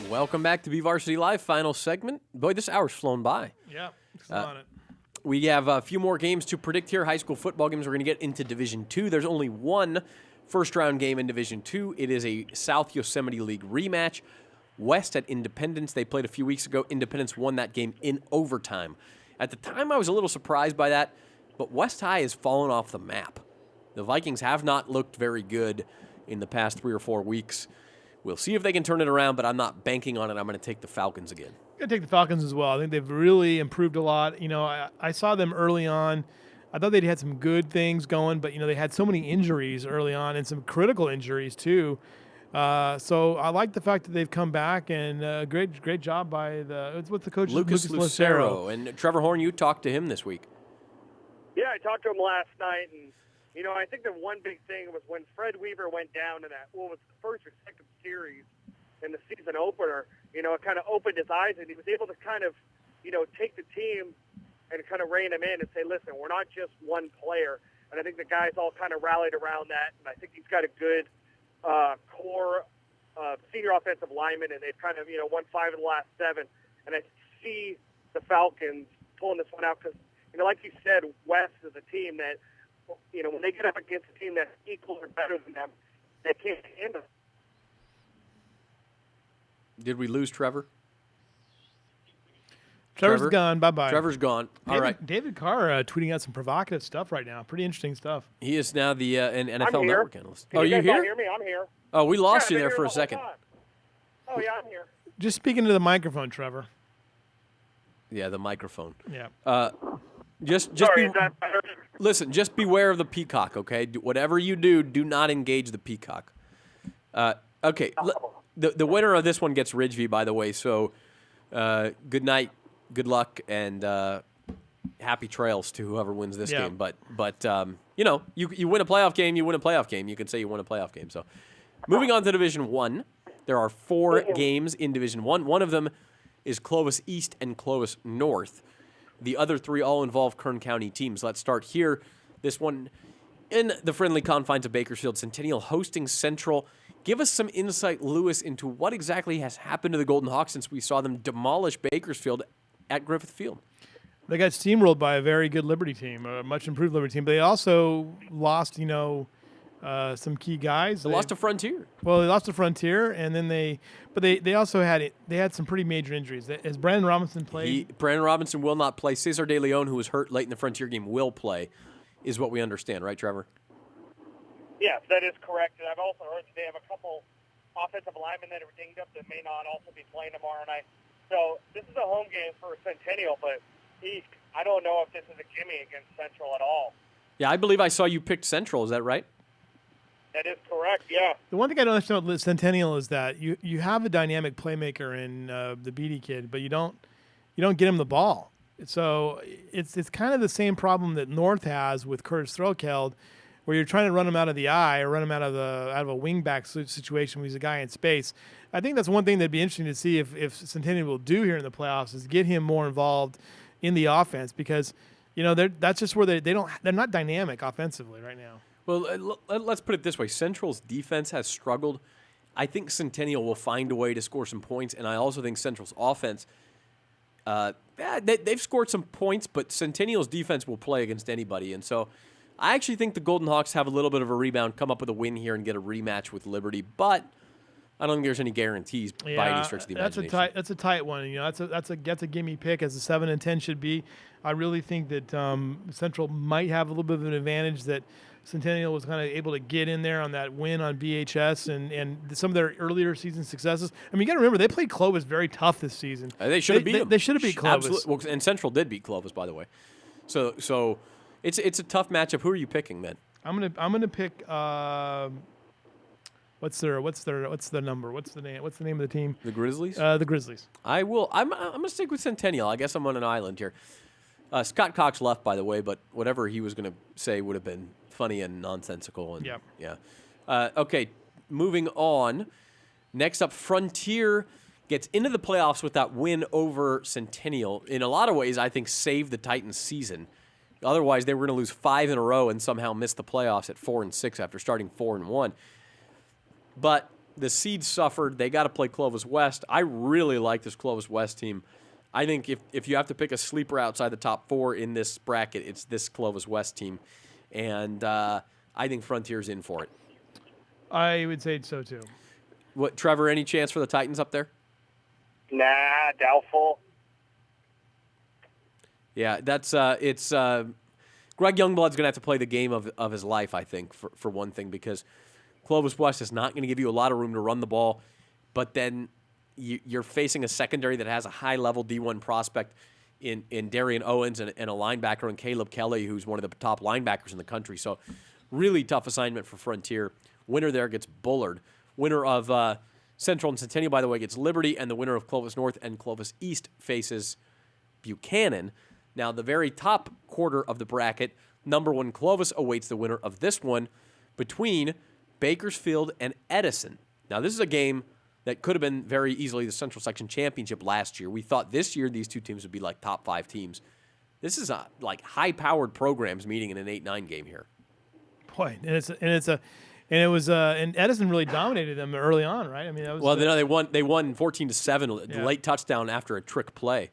Welcome back to BVarsity Live, final segment. Boy, this hour's flown by. Yeah, on it. We have a few more games to predict here, high school football games. We're going to get into Division II. There's only one first-round game in Division II. It is a South Yosemite League rematch. West at Independence. They played a few weeks ago. Independence won that game in overtime. At the time, I was a little surprised by that, but West High has fallen off the map. The Vikings have not looked very good in the past 3 or 4 weeks. We'll see if they can turn it around, but I'm not banking on it. I'm going to take the Falcons again. I'm going to take the Falcons as well. I think they've really improved a lot. You know, I saw them early on. I thought they'd had some good things going, but, you know, they had so many injuries early on and some critical injuries too. So I like the fact that they've come back, and great job by what's the coach? Lucas Lucero. And Trevor Horn, you talked to him this week. Yeah, I talked to him last night, and you know, I think the one big thing was when Fred Weaver went down in that, was the first or second series in the season opener, you know, it kind of opened his eyes, and he was able to kind of, you know, take the team and kind of rein him in and say, listen, we're not just one player. And I think the guys all kind of rallied around that, and I think he's got a good core senior offensive lineman, and they've kind of, you know, won 5 of the last 7. And I see the Falcons pulling this one out because, you know, like you said, West is a team that, you know, when they get up against a team that's equal or better than them, they can't handle it. Did we lose Trevor? Trevor's gone. Bye-bye. Trevor's gone. All right. David Carr tweeting out some provocative stuff right now. Pretty interesting stuff. He is now the an NFL Network analyst. Can you you here? Hear me? I'm here. Oh, we lost you there for a second. Oh, yeah, I'm here. Just speaking to the microphone, Trevor. Yeah, the microphone. Yeah. Listen, just beware of the peacock, okay? Whatever you do, do not engage the peacock. Okay, the winner of this one gets Ridgeview, by the way, so good night, good luck, and happy trails to whoever wins this game. But you know, you win a playoff game, you win a playoff game. You can say you win a playoff game. So moving on to Division 1, there are 4 games in Division 1. One of them is Clovis East and Clovis North. The other 3 all involve Kern County teams. Let's start here. This one in the friendly confines of Bakersfield. Centennial hosting Central. Give us some insight, Lewis, into what exactly has happened to the Golden Hawks since we saw them demolish Bakersfield at Griffith Field. They got steamrolled by a very good Liberty team, a much improved Liberty team. But they also lost, you know, some key guys. They lost to Frontier. Well, they lost to Frontier, and then they also had some pretty major injuries. Has Brandon Robinson played? Brandon Robinson will not play. Cesar De Leon, who was hurt late in the Frontier game, will play, is what we understand, right, Trevor? Yes, that is correct. And I've also heard that they have a couple offensive linemen that are dinged up that may not also be playing tomorrow night. So this is a home game for Centennial, but I don't know if this is a gimme against Central at all. Yeah, I believe I saw you picked Central. Is that right? That is correct, yeah. The one thing I don't understand about Centennial is that you have a dynamic playmaker in the Beatty kid, but you don't get him the ball. So it's kind of the same problem that North has with Curtis Threlkeld, where you're trying to run him out of the eye or run him out of a wingback situation when he's a guy in space. I think that's one thing that'd be interesting to see if Centennial will do here in the playoffs is get him more involved in the offense because, you know, that's just where they're not dynamic offensively right now. Well, let's put it this way. Central's defense has struggled. I think Centennial will find a way to score some points, and I also think Central's offense, they've scored some points, but Centennial's defense will play against anybody. And so I actually think the Golden Hawks have a little bit of a rebound, come up with a win here, and get a rematch with Liberty. But I don't think there's any guarantees by any stretch of the imagination. That's a tight one. You know, that's a gimme pick as a 7-10 should be. I really think that Central might have a little bit of an advantage that Centennial was kind of able to get in there on that win on BHS and some of their earlier season successes. I mean, you got to remember, they played Clovis very tough this season. They should have beat them. They should have beat Clovis. Absolutely. Well, and Central did beat Clovis, by the way. So it's a tough matchup. Who are you picking then? I'm gonna pick. What's the number? What's the name of the team? The Grizzlies. The Grizzlies. I will. I'm gonna stick with Centennial. I guess I'm on an island here. Scott Cox left, by the way, but whatever he was gonna say would have been funny and nonsensical. And yeah. Okay, moving on. Next up, Frontier gets into the playoffs with that win over Centennial. In a lot of ways, I think saved the Titans' season. Otherwise, they were going to lose 5 in a row and somehow miss the playoffs at 4-6 after starting 4-1. But the seeds suffered. They got to play Clovis West. I really like this Clovis West team. I think if you have to pick a sleeper outside the top 4 in this bracket, it's this Clovis West team. And I think Frontier's in for it. I would say so too. What, Trevor, any chance for the Titans up there? Nah, doubtful. Yeah, that's it's Greg Youngblood's going to have to play the game of his life, I think, for one thing, because Clovis West is not going to give you a lot of room to run the ball, but then you're facing a secondary that has a high-level D1 prospect in Darian Owens and a linebacker in Caleb Kelly, who's one of the top linebackers in the country. So really tough assignment for Frontier. Winner there gets Bullard. Winner of Central and Centennial, by the way, gets Liberty, and the winner of Clovis North and Clovis East faces Buchanan. Now, the very top quarter of the bracket, number 1 Clovis awaits the winner of this one between Bakersfield and Edison. Now, this is a game that could have been very easily the Central Section Championship last year. We thought this year these two teams would be like top 5 teams. This is like high-powered programs meeting in an 8-9 game here. Boy, and Edison really dominated them early on, right? I mean, that was they won 14-7, Yeah. late touchdown after a trick play.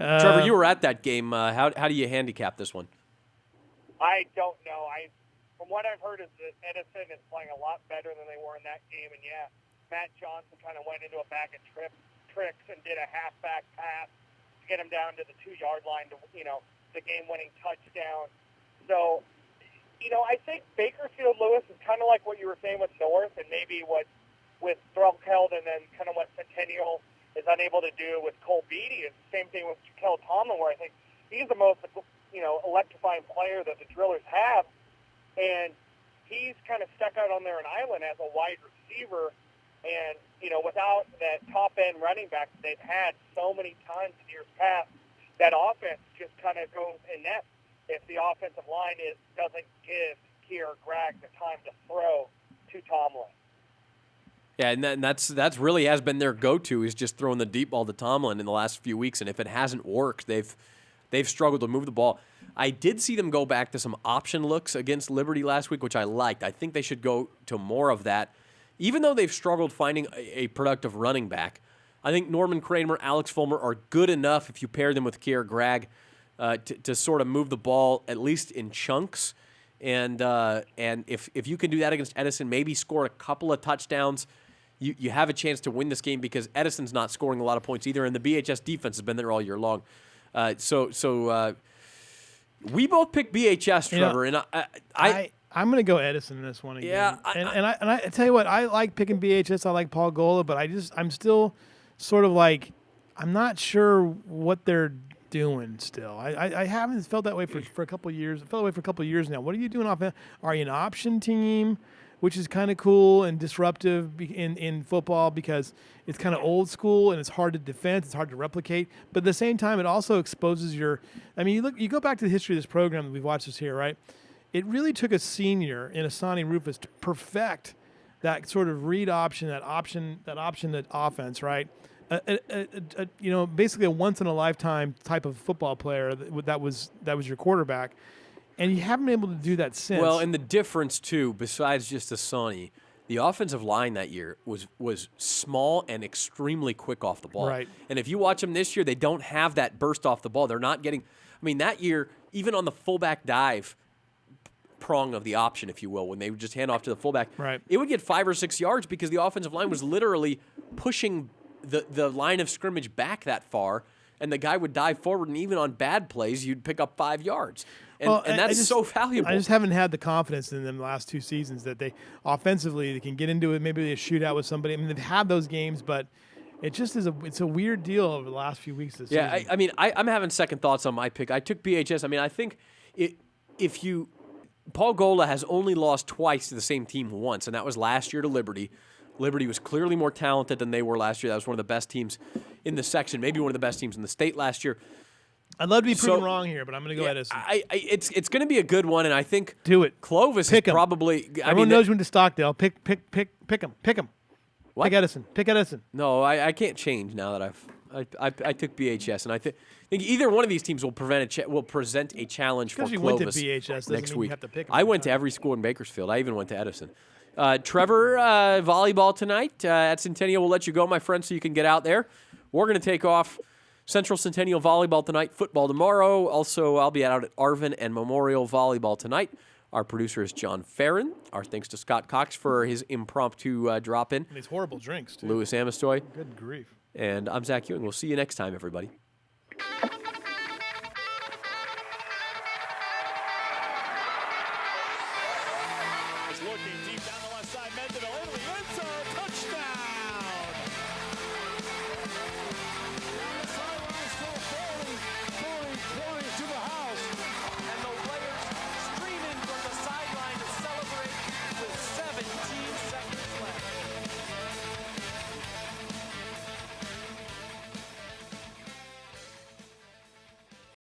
Trevor, you were at that game. How do you handicap this one? I don't know. From what I've heard is that Edison is playing a lot better than they were in that game. And, yeah, Matt Johnson kind of went into a bag of tricks and did a halfback pass to get him down to the 2-yard line to, the game-winning touchdown. So, I think Bakersfield Lewis is kind of like what you were saying with North and maybe what with Threlkeld and then kind of what Centennial is unable to do with Cole Beatty. It's the same thing with Kel Tomlin, where I think he's the most, electrifying player that the Drillers have. And he's kind of stuck out on there an island as a wide receiver. And, without that top-end running back that they've had so many times in years past, that offense just kind of goes inept if the offensive line doesn't give Kier Greg the time to throw to Tomlin. Yeah, and that's really has been their go-to, is just throwing the deep ball to Tomlin in the last few weeks. And if it hasn't worked, they've struggled to move the ball. I did see them go back to some option looks against Liberty last week, which I liked. I think they should go to more of that. Even though they've struggled finding a productive running back, I think Norman Kramer, Alex Fulmer are good enough if you pair them with Kier Greg to sort of move the ball at least in chunks. And if you can do that against Edison, maybe score a couple of touchdowns, you have a chance to win this game, because Edison's not scoring a lot of points either, and the BHS defense has been there all year long. So we both picked BHS, Trevor, and I'm going to go Edison in this one again. Yeah, I tell you what, I like picking BHS. I like Paul Gola, but I'm still sort of like, I'm not sure what they're doing still. I haven't felt that way for a couple of years. I felt that way for a couple of years now. What are you doing offense? Are you an option team, which is kind of cool and disruptive in football because it's kind of old school and it's hard to defend, it's hard to replicate. But at the same time, it also exposes you go back to the history of this program that we've watched this here, right? It really took a senior in Asani Rufus to perfect that sort of read option, that offense, right? Basically a once in a lifetime type of football player that was your quarterback, and you haven't been able to do that since. Well, and the difference too, besides just Asani, the offensive line that year was small and extremely quick off the ball. Right. And if you watch them this year, they don't have that burst off the ball. They're not getting. I mean, that year, even on the fullback dive prong of the option, if you will, when they would just hand off to the fullback, right, it would get 5 or 6 yards because the offensive line was literally pushing the line of scrimmage back that far, and the guy would dive forward, and even on bad plays, you'd pick up 5 yards. And that's so valuable. I just haven't had the confidence in them the last 2 seasons that they offensively they can get into it. Maybe they shoot out with somebody. I mean, they've had those games, but it just is it's a weird deal over the last few weeks this season. I mean, I'm having second thoughts on my pick. I took BHS. I mean, I think Paul Gola has only lost twice to the same team once, and that was last year to Liberty. Liberty was clearly more talented than they were last year. That was one of the best teams in the section, maybe one of the best teams in the state last year. I'd love to be proven wrong here, but I'm going to go Edison. It's going to be a good one, and I think do it. Clovis pick is probably. Everyone knows you went to Stockdale. Pick him. What? Pick Edison. Pick Edison. No, I can't change now that I took BHS, and I think either one of these teams will present a challenge for Because you Clovis went to BHS doesn't next mean week. you have to pick them I went to every school in Bakersfield. I even went to Edison. Trevor, volleyball tonight at Centennial. We'll let you go, my friend, so you can get out there. We're going to take off. Central Centennial volleyball tonight, football tomorrow. Also, I'll be out at Arvin and Memorial volleyball tonight. Our producer is John Farron. Our thanks to Scott Cox for his impromptu drop-in. And these horrible drinks, too. Louis Amistoy. Good grief. And I'm Zach Ewing. We'll see you next time, everybody.